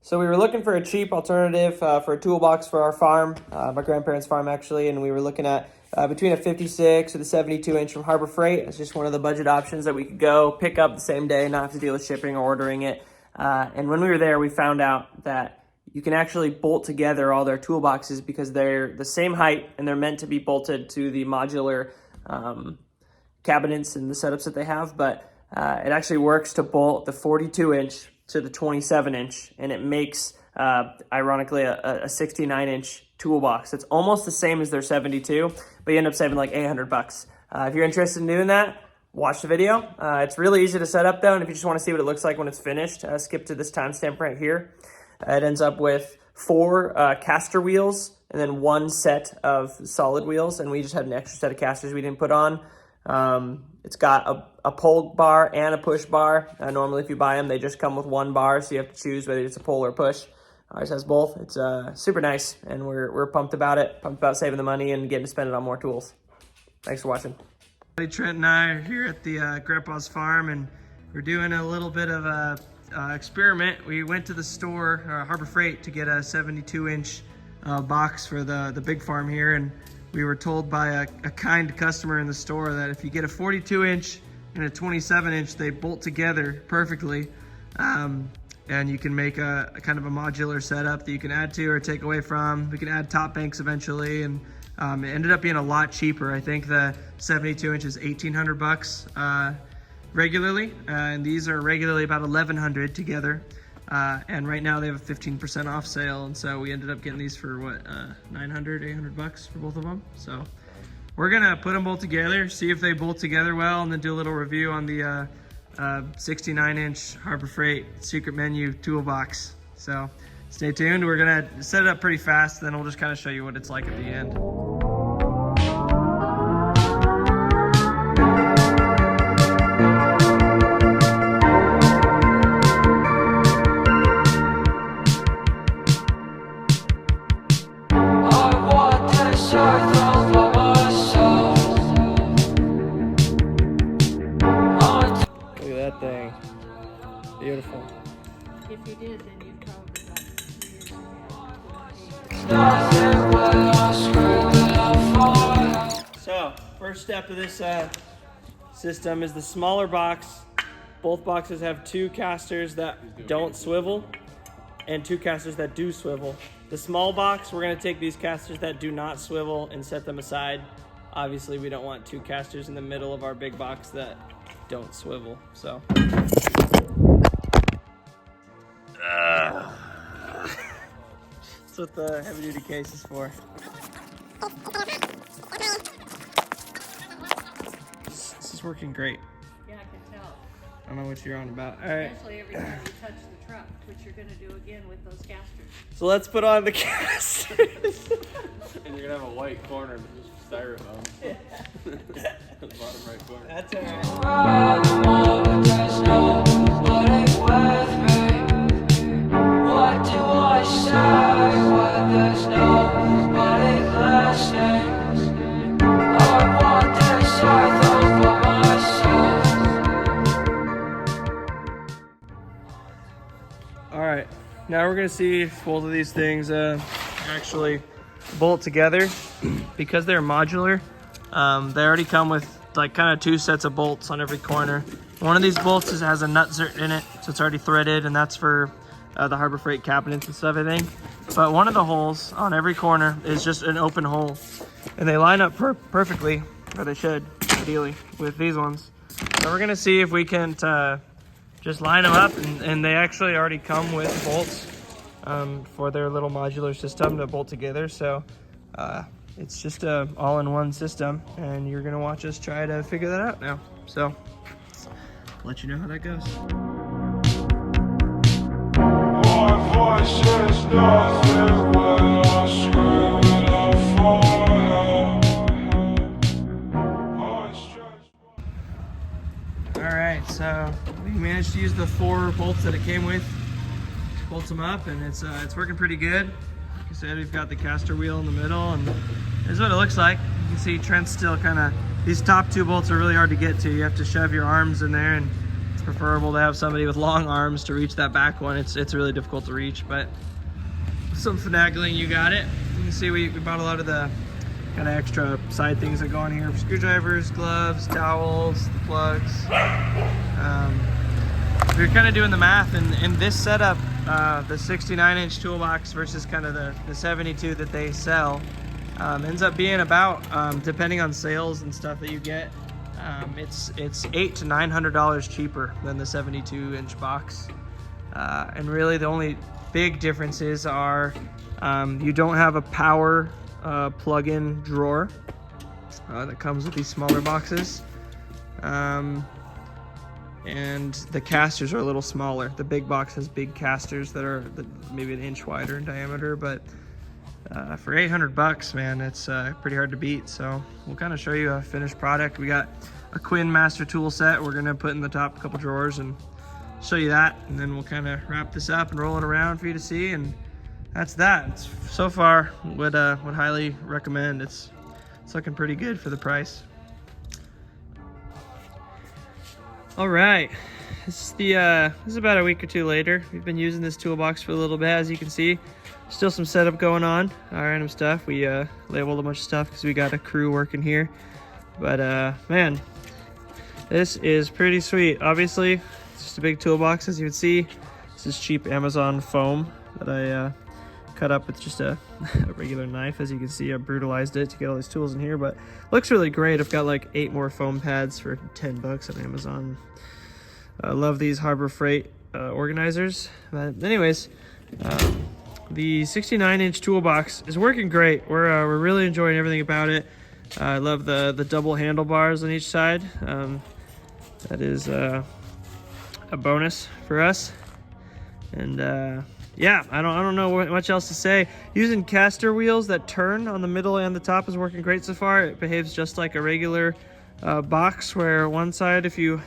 So we were looking for a cheap alternative for a toolbox for our farm, my grandparents' farm actually, and we were looking at between a 56 or the 72 inch from Harbor Freight. It's just one of the budget options that we could go pick up the same day, not have to deal with shipping or ordering it. And when we were there, we found out that you can actually bolt together all their toolboxes because they're the same height and they're meant to be bolted to the modular cabinets and the setups that they have. But it actually works to bolt the 42 inch to the 27 inch, and it makes, ironically, a 69 inch toolbox. It's almost the same as their 72, but you end up saving like $800. If you're interested in doing that, watch the video. It's really easy to set up though, and if you just want to see what it looks like when it's finished, skip to this timestamp right here. It ends up with 4 caster wheels and then 1 set of solid wheels, and we just had an extra set of casters we didn't put on. It's got a pull bar and a push bar. Normally if you buy them, they just come with 1 bar, so you have to choose whether it's a pull or push. Ours has both. It's super nice, and we're pumped about it, pumped about saving the money and getting to spend it on more tools. Thanks for watching. Trent and I are here at the Grandpa's farm, and we're doing a little bit of a experiment. We went to the store, Harbor Freight, to get a 72 inch box for the big farm here, and we were told by a kind customer in the store that if you get a 42 inch and a 27 inch, they bolt together perfectly. And you can make a kind of a modular setup that you can add to or take away from. We can add top banks eventually, and it ended up being a lot cheaper. I think the 72 inch is $1,800 regularly, and these are regularly about $1,100 together. And right now they have a 15% off sale, and so we ended up getting these for what, $900, $800 for both of them. So we're gonna put them both together, see if they bolt together well, and then do a little review on the 69 inch Harbor Freight secret menu toolbox. So stay tuned. We're gonna set it up pretty fast, then we'll just kind of show you what it's like at the end. Thing. Beautiful. If you did, then you'd probably got So, first step of this system is the smaller box. Both boxes have 2 casters that don't swivel and 2 casters that do swivel. The small box, we're going to take these casters that do not swivel and set them aside. Obviously, we don't want 2 casters in the middle of our big box that don't swivel, so. That's what the heavy duty case is for. This is working great. Yeah, I can tell. I don't know what you're on about. All right. Especially every time you touch the truck, which you're going to do again with those casters. So let's put on the casters. And you're gonna have a white corner of styrofoam. The bottom right corner. That's all All right, now we're gonna see if both of these things actually bolt together. Because they're modular, they already come with like kind of 2 sets of bolts on every corner. One of these bolts has a nut in it, so it's already threaded, and that's for the Harbor Freight cabinets and stuff, I think. But one of the holes on every corner is just an open hole, and they line up perfectly, or they should, ideally, with these ones. So we're gonna see if we can just line them up, and they actually already come with bolts for their little modular system to bolt together. So it's just a all-in-one system, and you're gonna watch us try to figure that out now. So I'll let you know how that goes. Alright, so we managed to use the 4 bolts that it came with, bolt them up, and it's working pretty good. Like I said, we've got the caster wheel in the middle, and this is what it looks like. You can see Trent's still kind of, these top 2 bolts are really hard to get to. You have to shove your arms in there, and preferable to have somebody with long arms to reach that back one. It's really difficult to reach, but some finagling, you got it. You can see we bought a lot of the kind of extra side things that go on here: screwdrivers, gloves, towels, the plugs. If you're kind of doing the math in this setup, the 69-inch toolbox versus kind of the 72 that they sell, ends up being about, depending on sales and stuff that you get, it's $800 to $900 cheaper than the 72-inch box. And really the only big differences are you don't have a power plug-in drawer that comes with these smaller boxes. And the casters are a little smaller. The big box has big casters that are maybe an inch wider in diameter, but for $800, man, it's pretty hard to beat. So we'll kind of show you a finished product. We got a Quinn master tool set we're gonna put in the top couple drawers and show you that, and then we'll kind of wrap this up and roll it around for you to see. And that's that. It's, so far, would highly recommend. It's looking pretty good for the price. All right, this is about a week or two later. We've been using this toolbox for a little bit. As you can see, still some setup going on, random stuff. We labeled a bunch of stuff because we got a crew working here. But man, this is pretty sweet. Obviously, it's just a big toolbox, as you can see. This is cheap Amazon foam that I cut up with just a regular knife. As you can see, I brutalized it to get all these tools in here, but looks really great. I've got like 8 more foam pads for $10 on Amazon. I love these Harbor Freight organizers. But anyways, the 69-inch toolbox is working great. We're really enjoying everything about it. I love the double handlebars on each side. That is a bonus for us. And yeah, I don't know what much else to say. Using caster wheels that turn on the middle and the top is working great so far. It behaves just like a regular box, where one side, if you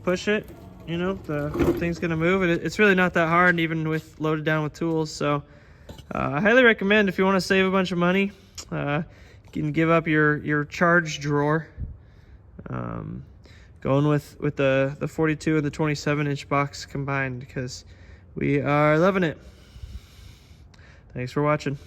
push it, you know, the thing's gonna move. It's really not that hard, even with loaded down with tools. So I highly recommend, if you want to save a bunch of money, you can give up your charge drawer, going with the 42 and the 27-inch box combined, because we are loving it. Thanks for watching.